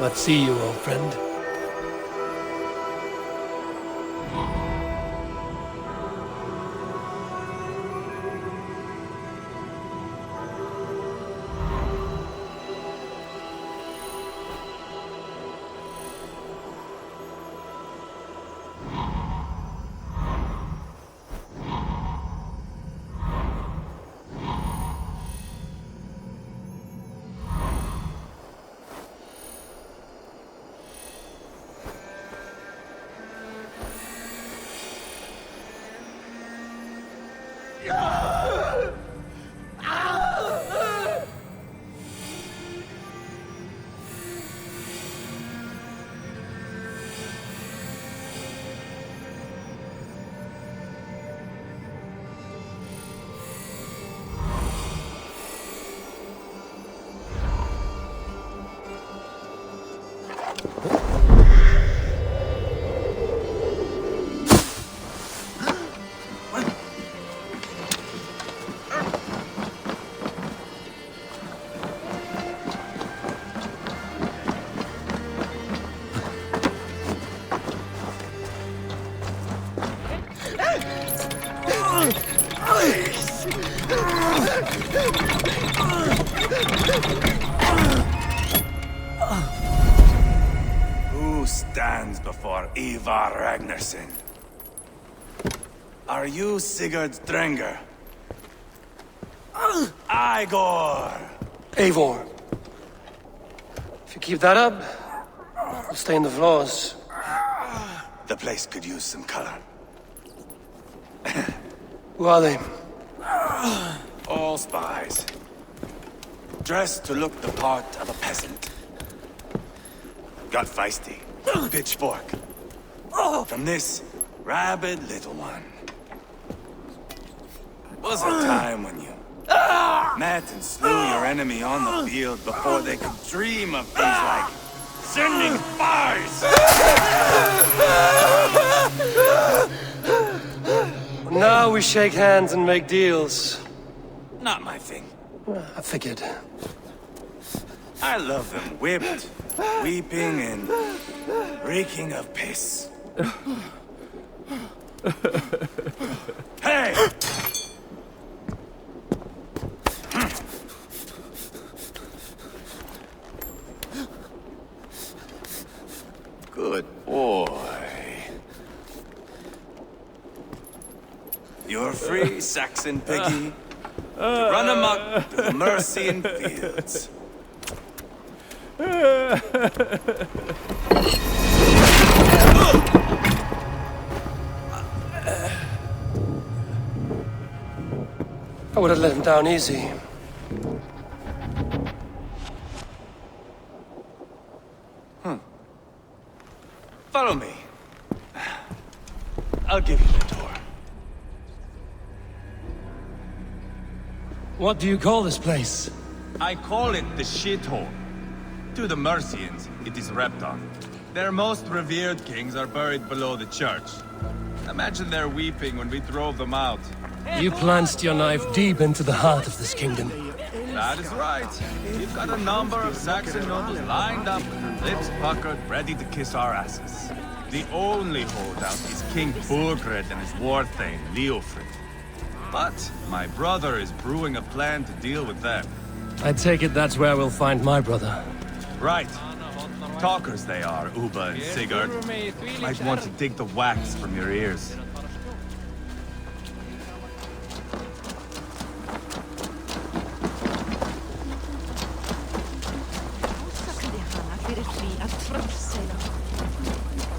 Let's see you, old friend. Who stands before Eivor Ragnarsson? Are you Sigurd Drenger? Eivor! Eivor. If you keep that up, it'll stay in the floors. The place could use some color. Who are they? All spies. Dressed to look the part of a peasant. Got feisty. Pitchfork. From this rabid little one. Was a time when you met and slew your enemy on the field before they could dream of things like sending spies! Now we shake hands and make deals. Not my thing. I figured. I love them whipped, weeping, and reeking of piss. Hey! Good boy. You're free, Saxon piggy, to run amok through the Mercian fields. I would have let him down easy. Follow me. I'll give you the door. What do you call this place? I call it the shithole. To the Mercians, it is Repton. Their most revered kings are buried below the church. Imagine their weeping when we drove them out. You plunged your knife deep into the heart of this kingdom. That is right. We've got a number of Saxon nobles lined up, lips puckered, ready to kiss our asses. The only holdout is King Burgred and his war thane, Leofrid. But my brother is brewing a plan to deal with them. I take it that's where we'll find my brother. Right. Talkers they are, Uba and Sigurd. Might want to dig the wax from your ears.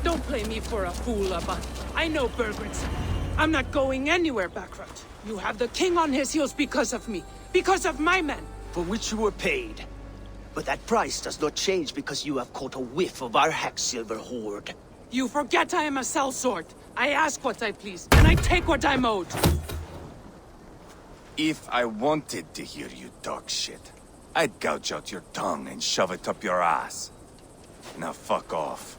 Don't play me for a fool, Abba. I know Bergred's. I'm not going anywhere backwards. You have the king on his heels because of me. Because of my men. For which you were paid. But that price does not change because you have caught a whiff of our Hacksilver hoard. You forget I am a sellsword. I ask what I please, and I take what I'm owed. If I wanted to hear you talk shit, I'd gouge out your tongue and shove it up your ass. Now fuck off.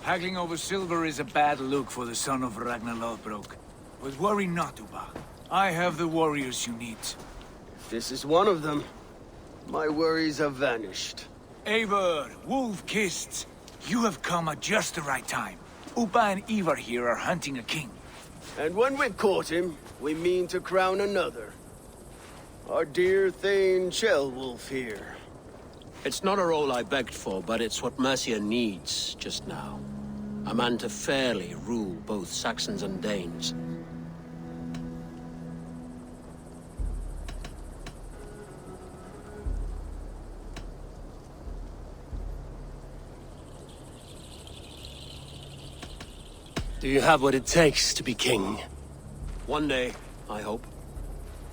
Haggling over silver is a bad look for the son of Ragnar Lothbrok. But worry not, Uba. I have the warriors you need. This is one of them. My worries have vanished. Eivor, wolf-kissed. You have come at just the right time. Upa and Eivor here are hunting a king. And when we've caught him, we mean to crown another. Our dear Thane Ceolwulf here. It's not a role I begged for, but it's what Mercia needs just now. A man to fairly rule both Saxons and Danes. Do you have what it takes to be king? One day, I hope.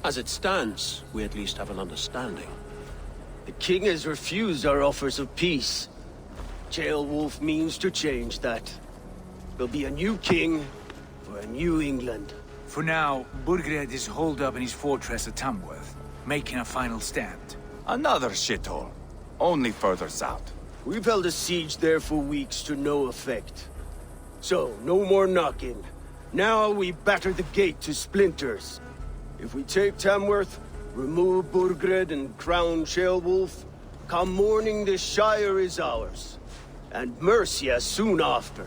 As it stands, we at least have an understanding. The king has refused our offers of peace. Ceolwulf means to change that. There'll be a new king for a new England. For now, Burgred is holed up in his fortress at Tamworth, making a final stand. Another shithole. Only further south. We've held a siege there for weeks to no effect. So, no more knocking. Now we batter the gate to splinters. If we take Tamworth, remove Burgred and crown Ceolwulf, come morning the Shire is ours. And Mercia soon after.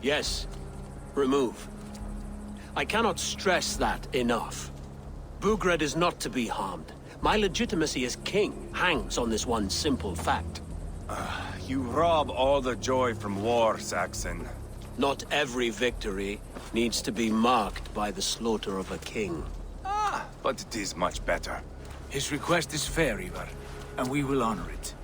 Yes, remove. I cannot stress that enough. Burgred is not to be harmed. My legitimacy as king hangs on this one simple fact. You rob all the joy from war, Saxon. Not every victory needs to be marked by the slaughter of a king. But it is much better. His request is fair, Eivor, and we will honor it.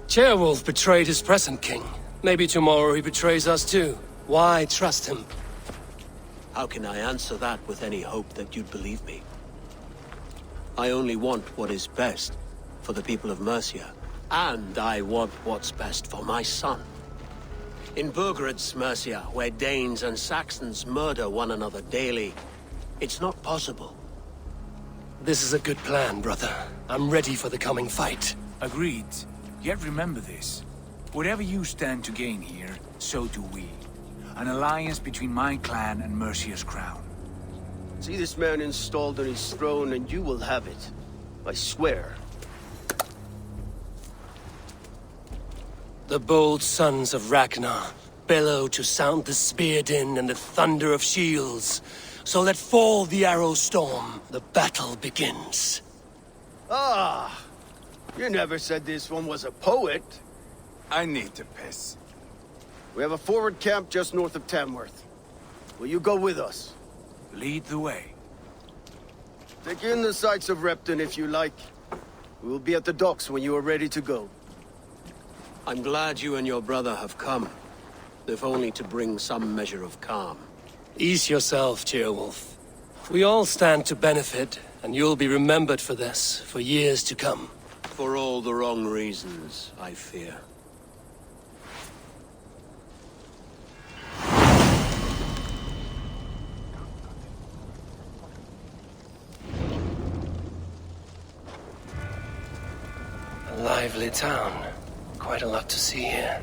Ceolwulf betrayed his present king. Maybe tomorrow he betrays us too. Why trust him? How can I answer that with any hope that you'd believe me? I only want what is best for the people of Mercia. And I want what's best for my son. In Burgred's Mercia, where Danes and Saxons murder one another daily, it's not possible. This is a good plan, brother. I'm ready for the coming fight. Agreed. Yet remember this. Whatever you stand to gain here, so do we. An alliance between my clan and Mercia's crown. See this man installed on his throne and you will have it. I swear. The bold sons of Ragnar bellow to sound the spear din and the thunder of shields. So let fall the arrow storm. The battle begins. Ah! You never said this one was a poet. I need to piss. We have a forward camp just north of Tamworth. Will you go with us? Lead the way. Take in the sights of Repton if you like. We will be at the docks when you are ready to go. I'm glad you and your brother have come, if only to bring some measure of calm. Ease yourself, Ceolwulf. We all stand to benefit, and you'll be remembered for this, for years to come. For all the wrong reasons, I fear. A lively town. Quite a lot to see here.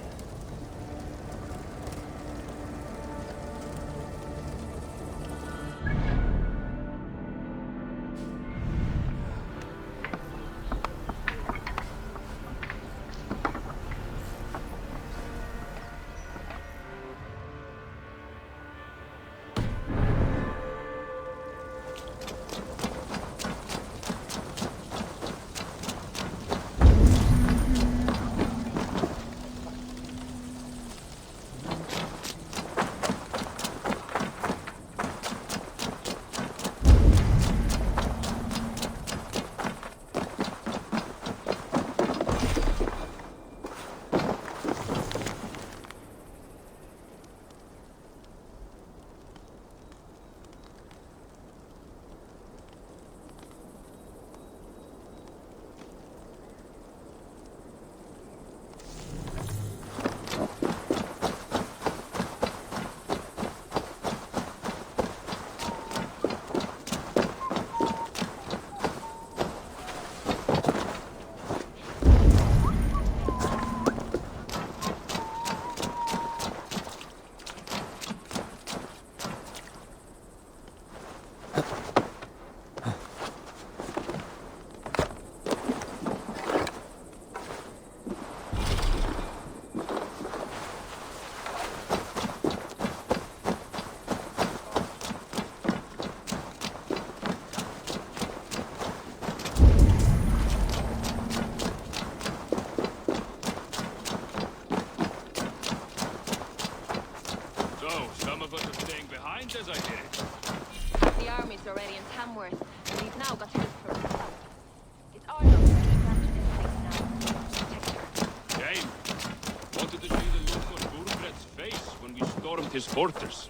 rebuilt his fortress.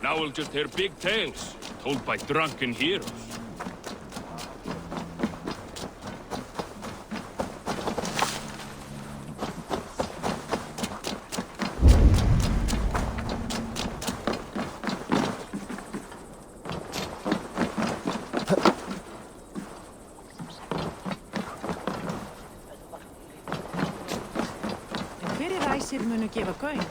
Now we'll just hear big tales, told by drunken heroes. Æsir munu gefa gaum.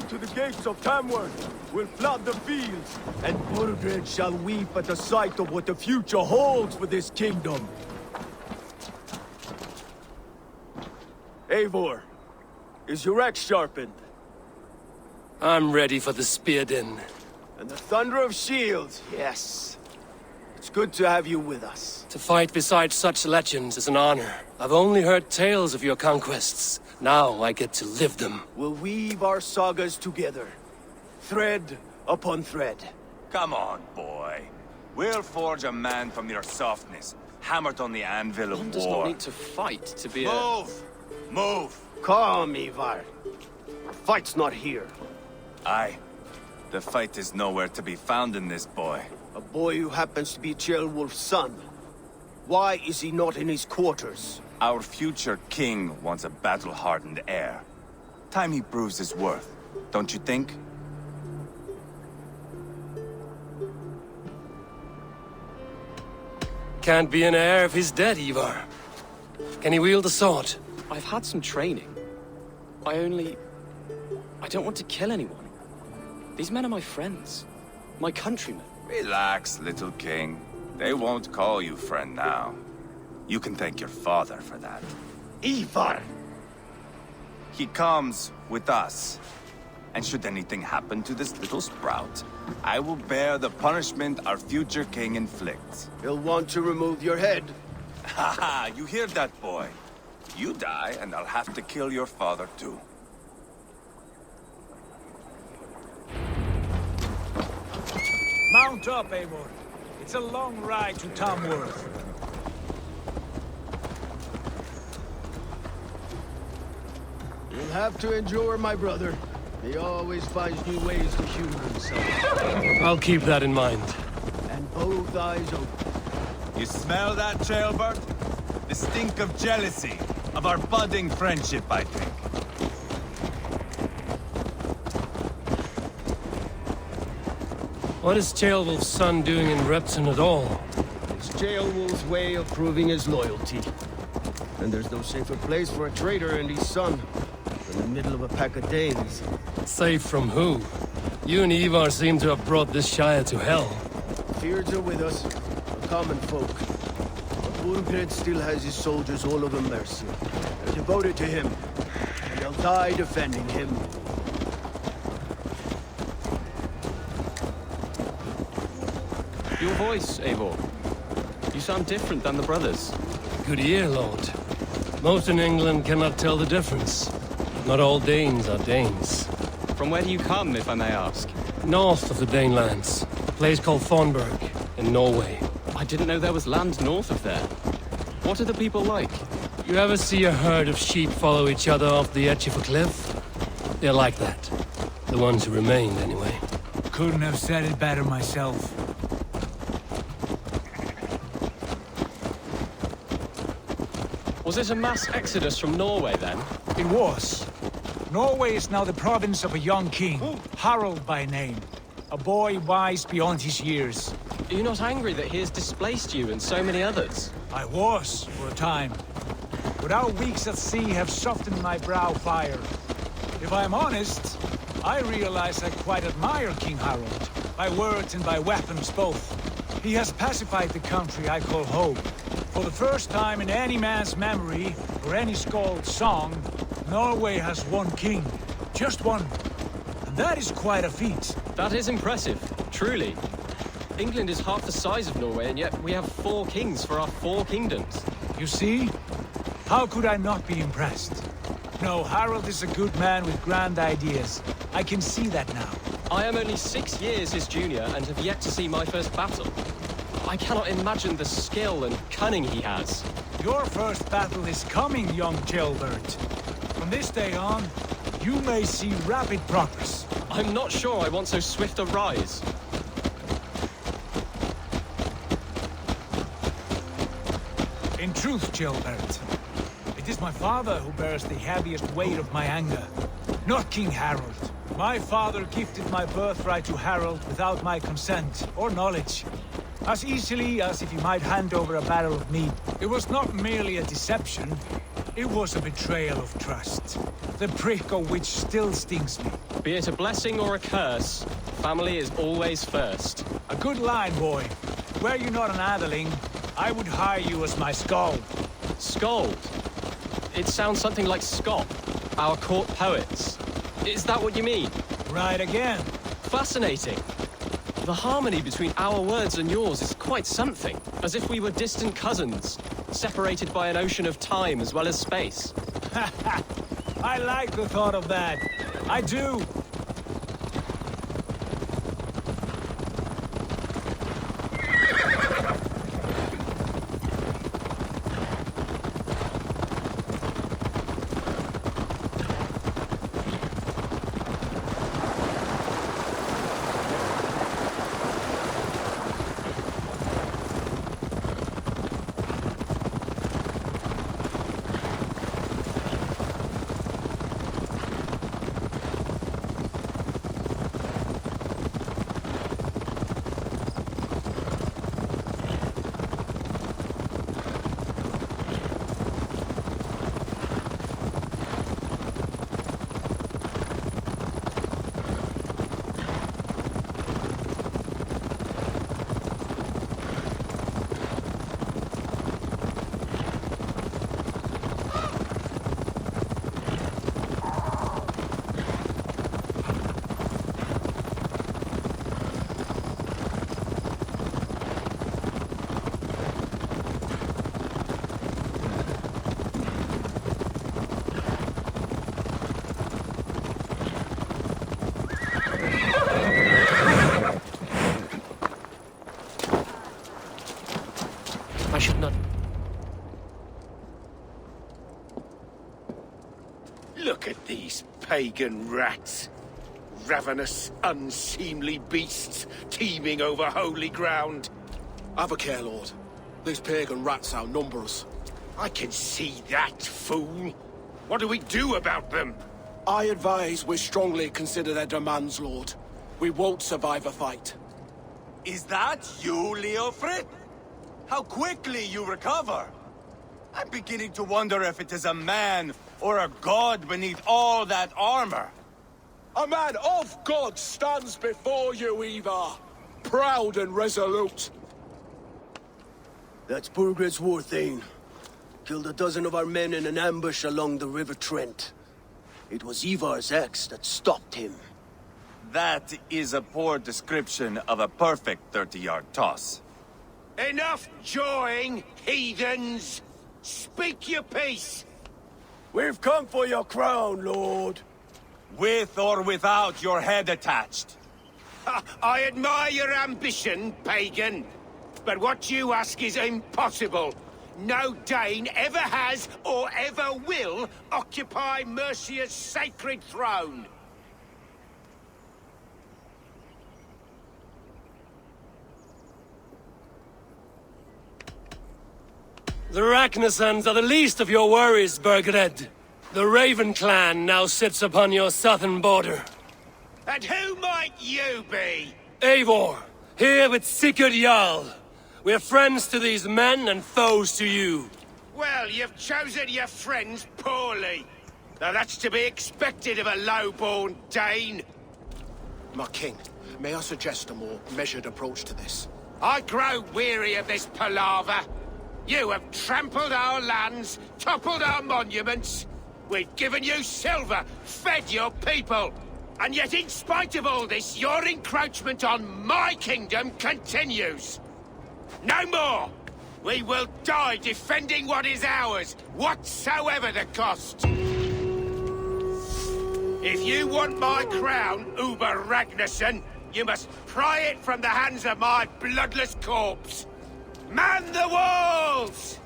To the gates of Tamworth, we'll flood the fields, and Burgred shall weep at the sight of what the future holds for this kingdom. Eivor, is your axe sharpened? I'm ready for the spear din. And the thunder of shields, yes. It's good to have you with us. To fight beside such legends is an honor. I've only heard tales of your conquests. Now I get to live them. We'll weave our sagas together, thread upon thread. Come on, boy. We'll forge a man from your softness, hammered on the anvil of war. One does not need to fight to be Move! Move! Calm, Eivor. The fight's not here. Aye. The fight is nowhere to be found in this boy. A boy who happens to be Ceolwulf's son. Why is he not in his quarters? Our future king wants a battle-hardened heir. Time he proves his worth, don't you think? Can't be an heir if he's dead, Eivor. Can he wield a sword? I've had some training. I don't want to kill anyone. These men are my friends. My countrymen. Relax, little king. They won't call you friend now. You can thank your father for that. Eivor! He comes with us. And should anything happen to this little sprout, I will bear the punishment our future king inflicts. He'll want to remove your head. Haha, you hear that, boy? You die, and I'll have to kill your father, too. Mount up, Eivor. It's a long ride to Tamworth. You'll have to endure, my brother. He always finds new ways to humor himself. I'll keep that in mind. And both eyes open. You smell that, Trailbird? The stink of jealousy, of our budding friendship, I think. What is Ceolwulf's son doing in Repton at all? It's Ceolwulf's way of proving his loyalty. And there's no safer place for a traitor and his son than the middle of a pack of Danes. Safe from who? You and Eivor seem to have brought this Shire to hell. Fears are with us, the common folk. But Burgred still has his soldiers all over Mercia. They're devoted to him, and they'll die defending him. Your voice, Eivor. You sound different than the brothers. Good ear, Lord. Most in England cannot tell the difference. Not all Danes are Danes. From where do you come, if I may ask? North of the Danelands. A place called Thornburg, in Norway. I didn't know there was land north of there. What are the people like? You ever see a herd of sheep follow each other off the edge of a cliff? They're like that. The ones who remained, anyway. Couldn't have said it better myself. Was it a mass exodus from Norway, then? It was. Norway is now the province of a young king, Harald by name. A boy wise beyond his years. Are you not angry that he has displaced you and so many others? I was, for a time. but our weeks at sea have softened my brow fire. If I'm honest, I realize I quite admire King Harold, by words and by weapons both. He has pacified the country I call home. For the first time in any man's memory, or any skald's song, Norway has one king. Just one. And that is quite a feat. That is impressive, truly. England is half the size of Norway, and yet we have 4 kings for our 4 kingdoms. You see? How could I not be impressed? No, Harold is a good man with grand ideas. I can see that now. I am only 6 years his junior and have yet to see my first battle. I cannot imagine the skill and cunning he has. Your first battle is coming, young jailbird. From this day on, you may see rapid progress. I'm not sure I want so swift a rise. In truth, jailbird, it is my father who bears the heaviest weight of my anger, not King Harold. My father gifted my birthright to Harold without my consent or knowledge. As easily as if he might hand over a barrel of meat. It was not merely a deception, it was a betrayal of trust. The prick of which still stings me. Be it a blessing or a curse, family is always first. A good line, boy. Were you not an adeling, I would hire you as my skald. Skald? It sounds something like Scott, our court poets. Is that what you mean? Right again. Fascinating. The harmony between our words and yours is quite something. As if we were distant cousins, separated by an ocean of time as well as space. I like the thought of that. I do. I should not... Look at these pagan rats. Ravenous, unseemly beasts teeming over holy ground. Have a care, Lord. These pagan rats outnumber us. I can see that, fool. What do we do about them? I advise we strongly consider their demands, Lord. We won't survive a fight. Is that you, Leofrid? How quickly you recover! I'm beginning to wonder if it is a man or a god beneath all that armor. A man of God stands before you, Eivor. Proud and resolute. That's Burgred's war thane. Killed a dozen of our men in an ambush along the River Trent. It was Eivor's axe that stopped him. That is a poor description of a perfect 30-yard toss. Enough jawing, heathens! Speak your peace! We've come for your crown, Lord. With or without your head attached. I admire your ambition, pagan. But what you ask is impossible. No Dane ever has or ever will occupy Mercia's sacred throne. The Ragnarsons are the least of your worries, Burgred. The Raven clan now sits upon your southern border. And who might you be? Eivor, here with Sigurd Jarl. We're friends to these men and foes to you. Well, you've chosen your friends poorly. Now that's to be expected of a low-born Dane. My king, may I suggest a more measured approach to this? I grow weary of this palaver. You have trampled our lands, toppled our monuments. We've given you silver, fed your people. And yet in spite of all this, your encroachment on my kingdom continues. No more! We will die defending what is ours, whatsoever the cost. If you want my crown, Uber Ragnarsson, you must pry it from the hands of my bloodless corpse. Man the walls!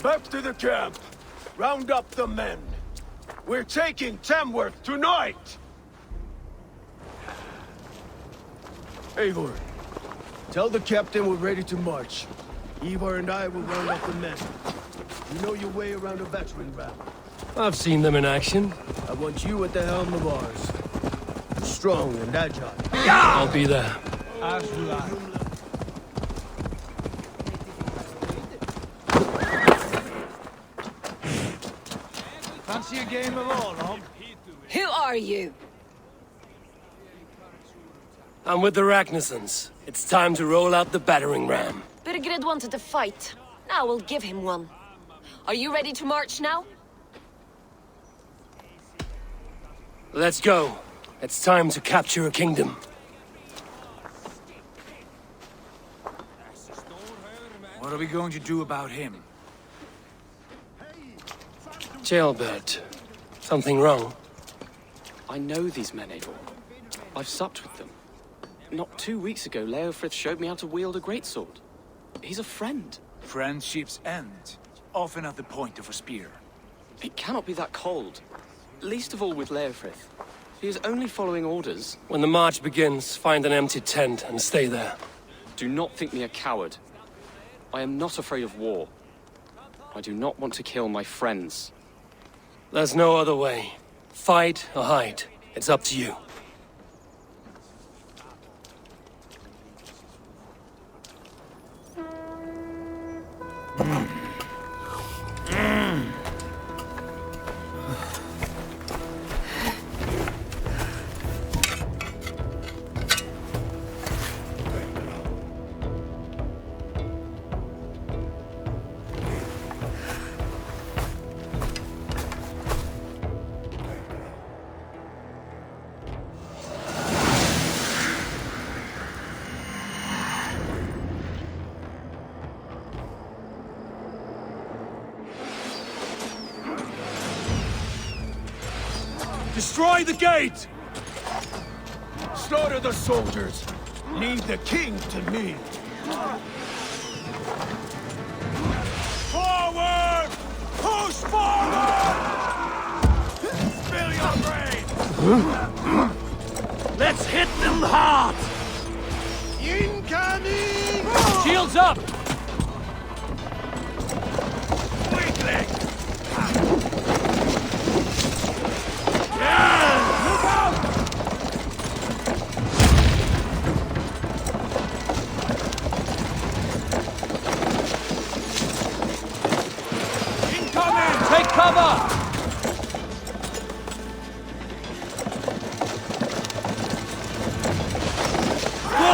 Back to the camp. Round up the men. We're taking Tamworth tonight! Eivor, tell the captain we're ready to march. Eivor and I will round up the men. You know your way around a battering ram. I've seen them in action. I want you at the helm of ours. Strong and agile. I'll be there. As will I. Fancy a game of all, Rob? Who are you? I'm with the Ragnarssons. It's time to roll out the battering ram. Birgrid wanted to fight. Now we'll give him one. Are you ready to march now? Let's go. It's time to capture a kingdom. What are we going to do about him? Jailbird. Something wrong? I know these men, Eivor. I've supped with them. Not 2 weeks ago, Leofrith showed me how to wield a greatsword. He's a friend. Friendships end, often at the point of a spear. It cannot be that cold. Least of all with Leofrith. He is only following orders. When the march begins, find an empty tent and stay there. Do not think me a coward. I am not afraid of war. I do not want to kill my friends. There's no other way. Fight or hide. It's up to you. Destroy the gate! Slaughter the soldiers! Leave the king to me! Forward! Push forward! Spill your brains! Let's hit them hard! Incoming! Shields up! Weakling! Take cover! Go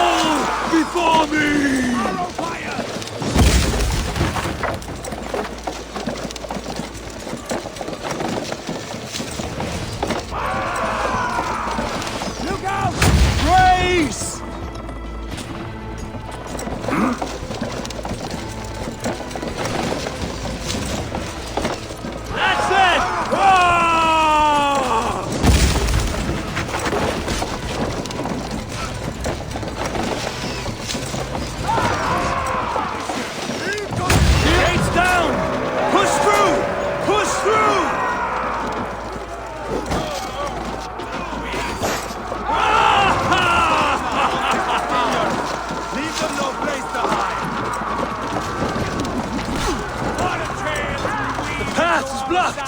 before me! Arrow fire! Look out! Brace! That's it! Ah! Gates down! Push through! Push through! Leave them no place to hide! What a trail! The path is blocked!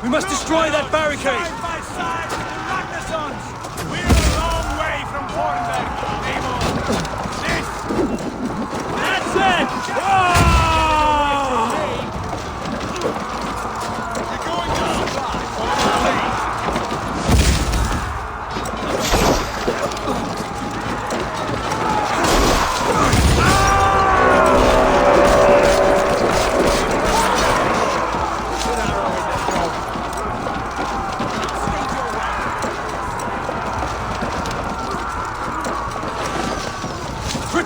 We must destroy that barricade! Side by side with the Ragnarsons! We're a long way from Hornberg, Eivor! This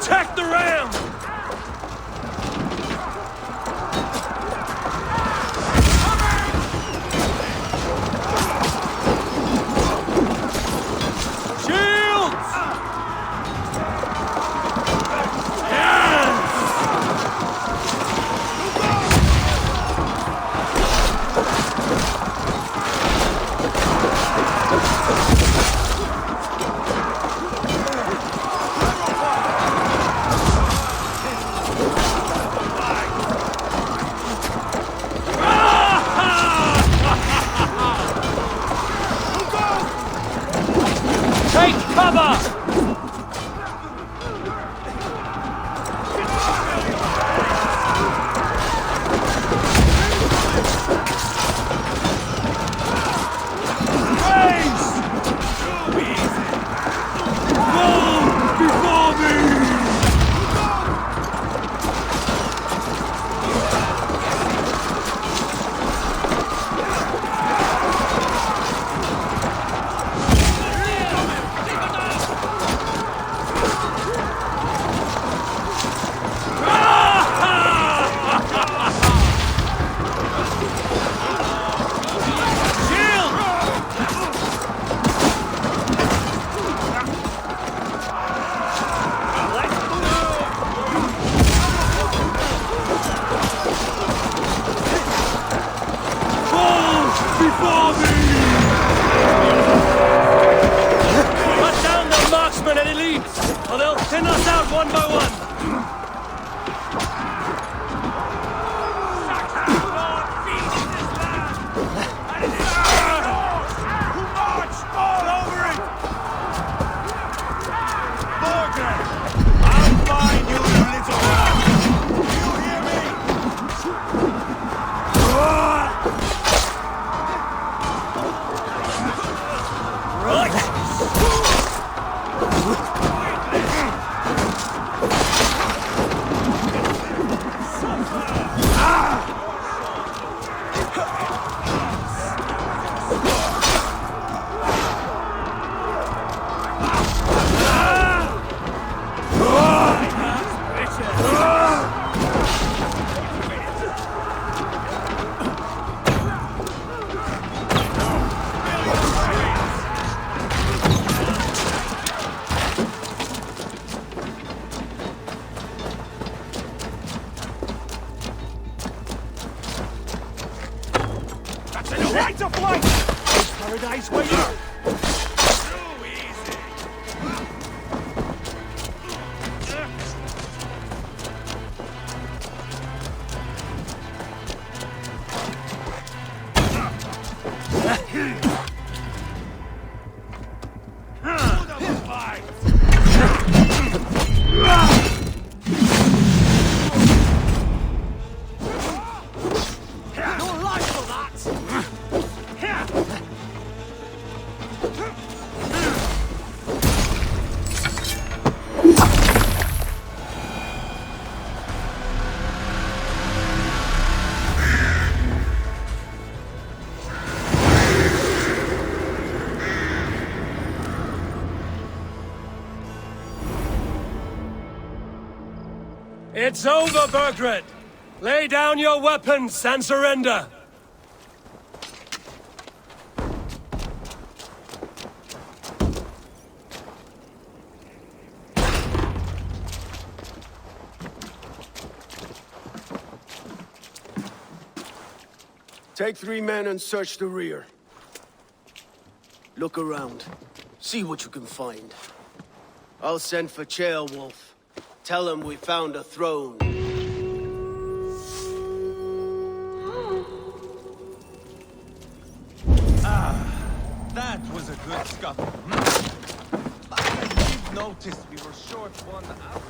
Attack the ram! Right of flight! Paradise where you... It's over, Burgred! Lay down your weapons and surrender! Take 3 men and search the rear. Look around. See what you can find. I'll send for Ceolwulf. Tell him we found a throne. That was a good scuffle. But I noticed we were short one out.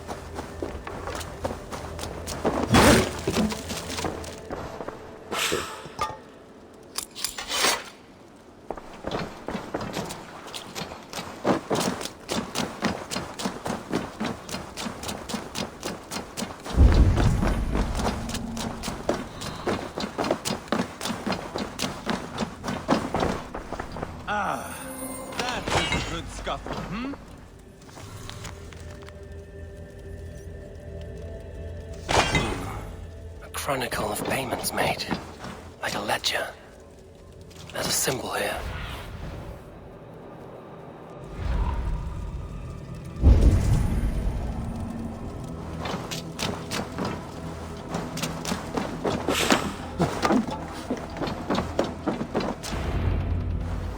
chronicle of payments made. Like a ledger. There's a symbol here.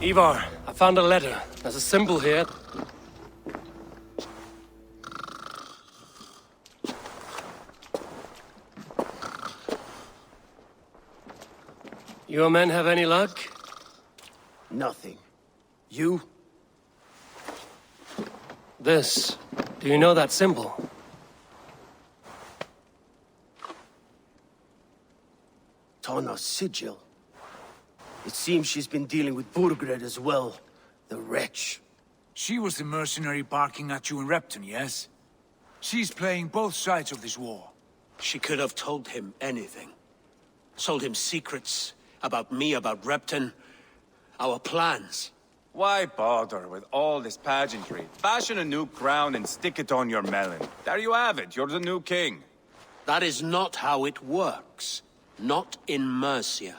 Eivor, I found a letter. There's a symbol here. Your men have any luck? Nothing. You? This. Do you know that symbol? Tana's sigil. It seems she's been dealing with Burgred as well. The wretch. She was the mercenary barking at you in Repton, yes? She's playing both sides of this war. She could have told him anything. Told him secrets about me, about Repton, our plans. Why bother with all this pageantry? Fashion a new crown and stick it on your melon. There you have it, you're the new king. That is not how it works. Not in Mercia.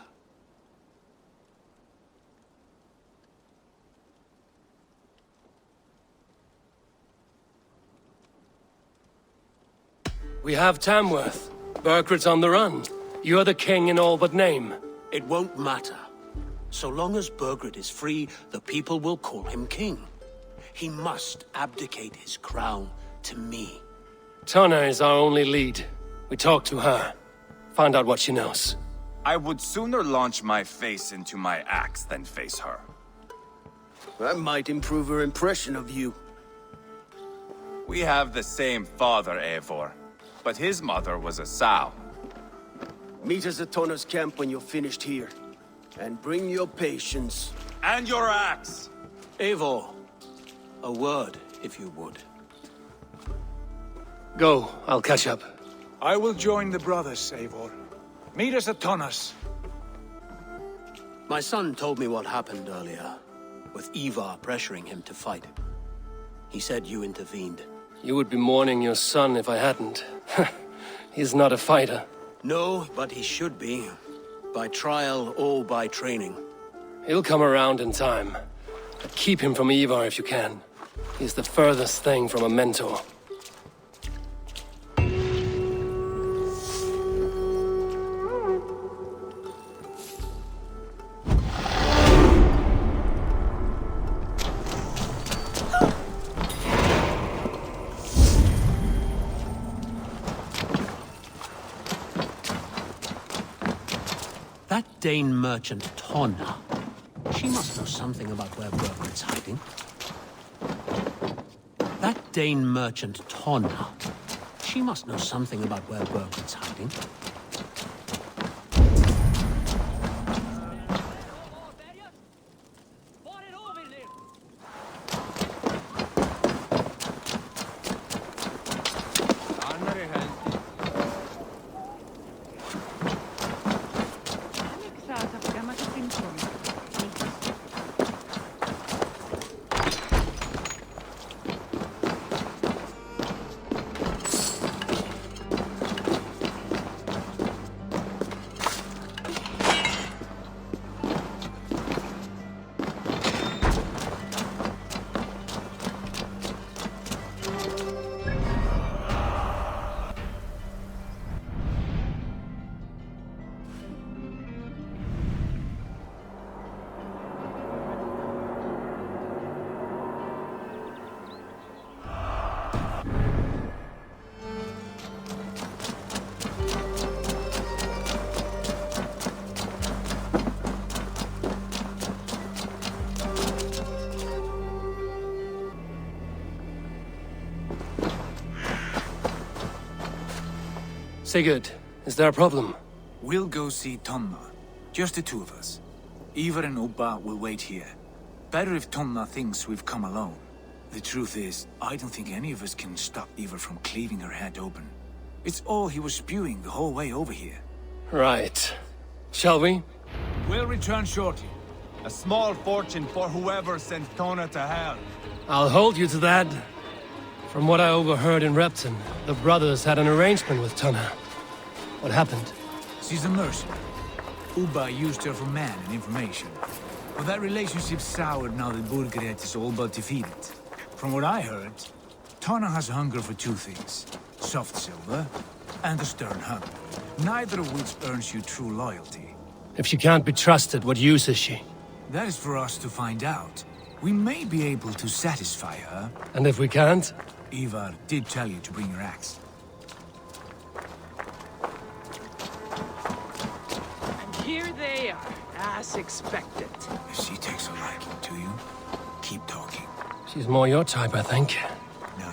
We have Tamworth. Burgred's on the run. You're the king in all but name. It won't matter. So long as Burgred is free, the people will call him king. He must abdicate his crown to me. Tana is our only lead. We talk to her. Find out what she knows. I would sooner launch my face into my axe than face her. That might improve her impression of you. We have the same father, Eivor. But his mother was a sow. Meet us at Tana's camp when you're finished here. And bring your patience. And your axe! Eivor, a word, if you would. Go, I'll catch up. I will join the brothers, Eivor. Meet us at Tana's. My son told me what happened earlier, with Eivor pressuring him to fight. He said you intervened. You would be mourning your son if I hadn't. He's not a fighter. No, but he should be. By trial or by training. He'll come around in time. But keep him from Eivor if you can. He's the furthest thing from a mentor. That Dane merchant, Tonna. She must know something about where Burgred's hiding. That Dane merchant, Tonna. She must know something about where Burgred's hiding. Sigurd, is there a problem? We'll go see Tonna. Just the two of us. Eivor and Ubba will wait here. Better if Tonna thinks we've come alone. The truth is, I don't think any of us can stop Eivor from cleaving her head open. It's all he was spewing the whole way over here. Right. Shall we? We'll return shortly. A small fortune for whoever sent Tona to hell. I'll hold you to that. From what I overheard in Repton, the brothers had an arrangement with Tana. What happened? She's a mercenary. Ubba used her for man and information. But that relationship soured now that Burgred is all but defeated. From what I heard, Tana has hunger for two things. Soft silver and a stern hunt. Neither of which earns you true loyalty. If she can't be trusted, what use is she? That is for us to find out. We may be able to satisfy her. And if we can't? Eivor did tell you to bring your axe. And here they are, as expected. If she takes a liking to you, keep talking. She's more your type, I think. No.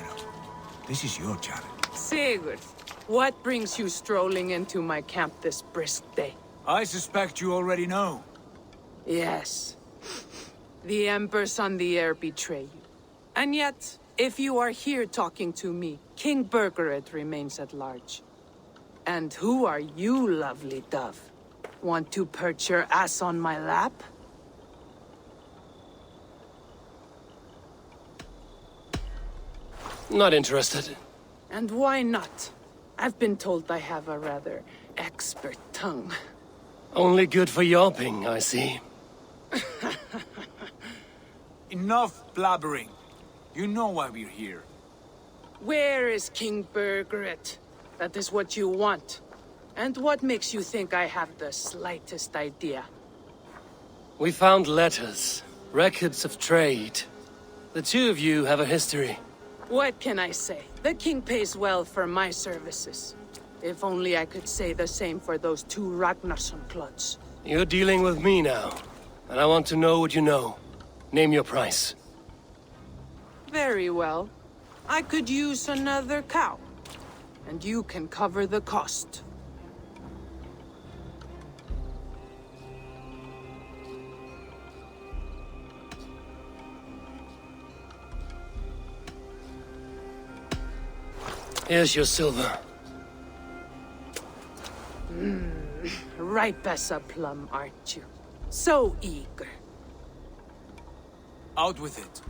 This is your challenge. Sigurd, what brings you strolling into my camp this brisk day? I suspect you already know. Yes. The Embers on the air betray you. And yet, if you are here talking to me, King Burgred remains at large. And who are you, lovely dove? Want to perch your ass on my lap? Not interested. And why not? I've been told I have a rather expert tongue. Only good for yelping, I see. Enough blabbering. You know why we're here. Where is King Burgred? That is what you want. And what makes you think I have the slightest idea? We found letters, records of trade. The two of you have a history. What can I say? The king pays well for my services. If only I could say the same for those two Ragnarsson clods. You're dealing with me now, and I want to know what you know. Name your price. Very well. I could use another cow. And you can cover the cost. Here's your silver. Ripe as a plum, aren't you? So eager. Out with it.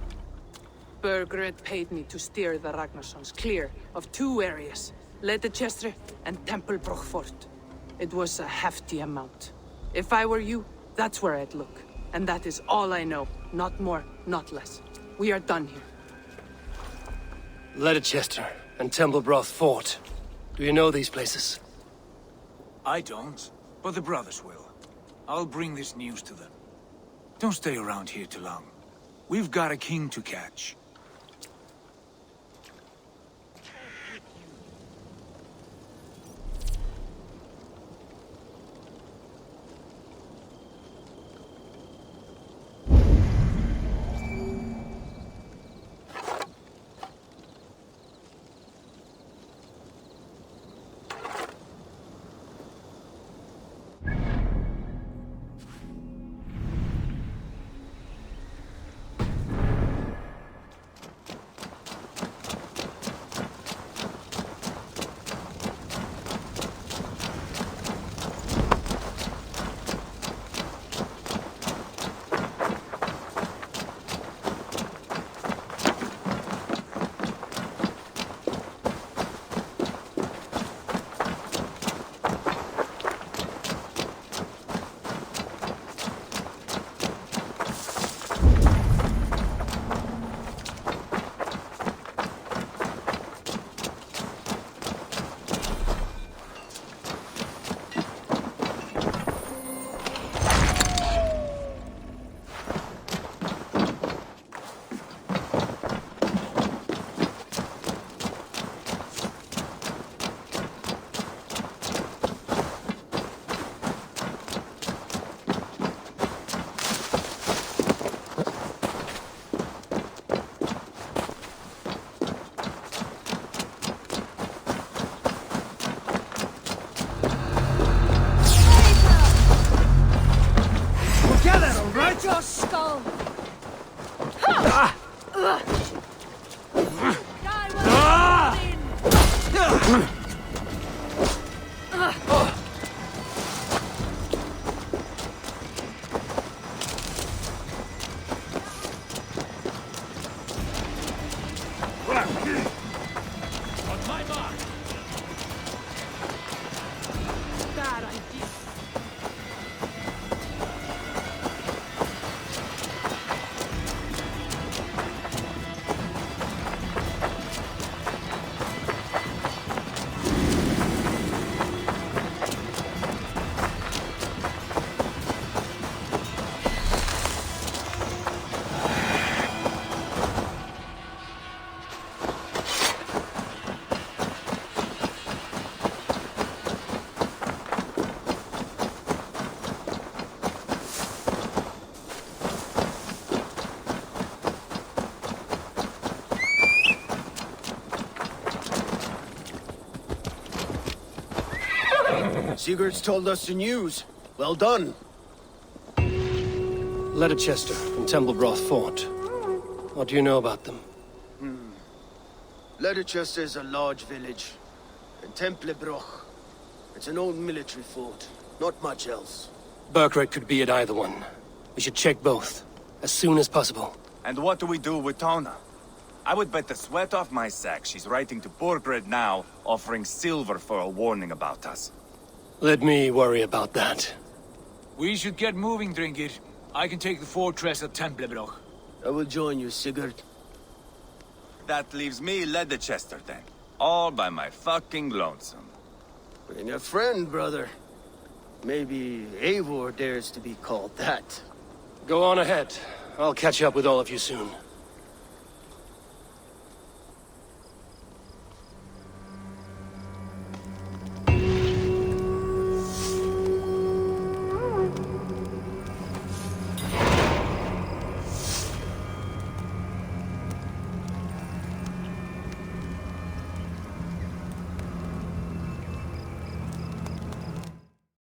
Burgred paid me to steer the Ragnarssons clear of two areas, Leitechester and Temple Fort. It was a hefty amount. If I were you, that's where I'd look. And that is all I know. Not more, not less. We are done here. Leitechester and Temple Fort. Do you know these places? I don't, but the brothers will. I'll bring this news to them. Don't stay around here too long. We've got a king to catch. Your skull! Bad idea. Sigurd's told us the news. Well done. Leicester and Templebroth fought. What do you know about them? Leicester is a large village. And Templebroch, it's an old military fort. Not much else. Burgred could be at either one. We should check both, as soon as possible. And what do we do with Tona? I would bet the sweat off my sack she's writing to Burgred now, offering silver for a warning about us. Let me worry about that. We should get moving, Dringir. I can take the fortress of Templebroch. I will join you, Sigurd. That leaves me Leicester then. All by my fucking lonesome. Bring a friend, brother. Maybe Eivor dares to be called that. Go on ahead. I'll catch up with all of you soon.